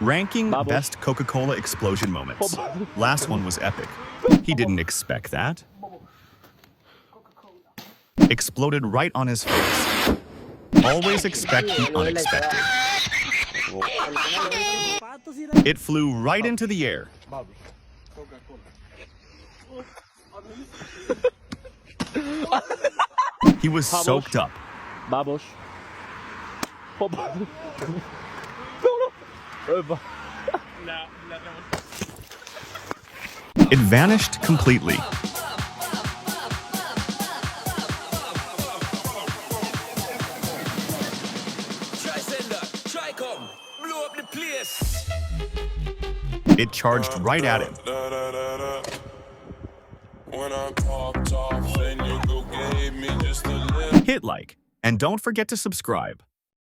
Ranking Bubbles. best Coca-Cola explosion moments. Last one was epic. He didn't expect that. Exploded right on his face. Always expect the unexpected. It flew right into the air. He was soaked up. Vamos. It vanished completely. It charged right at him. Hit like, and don't forget to subscribe.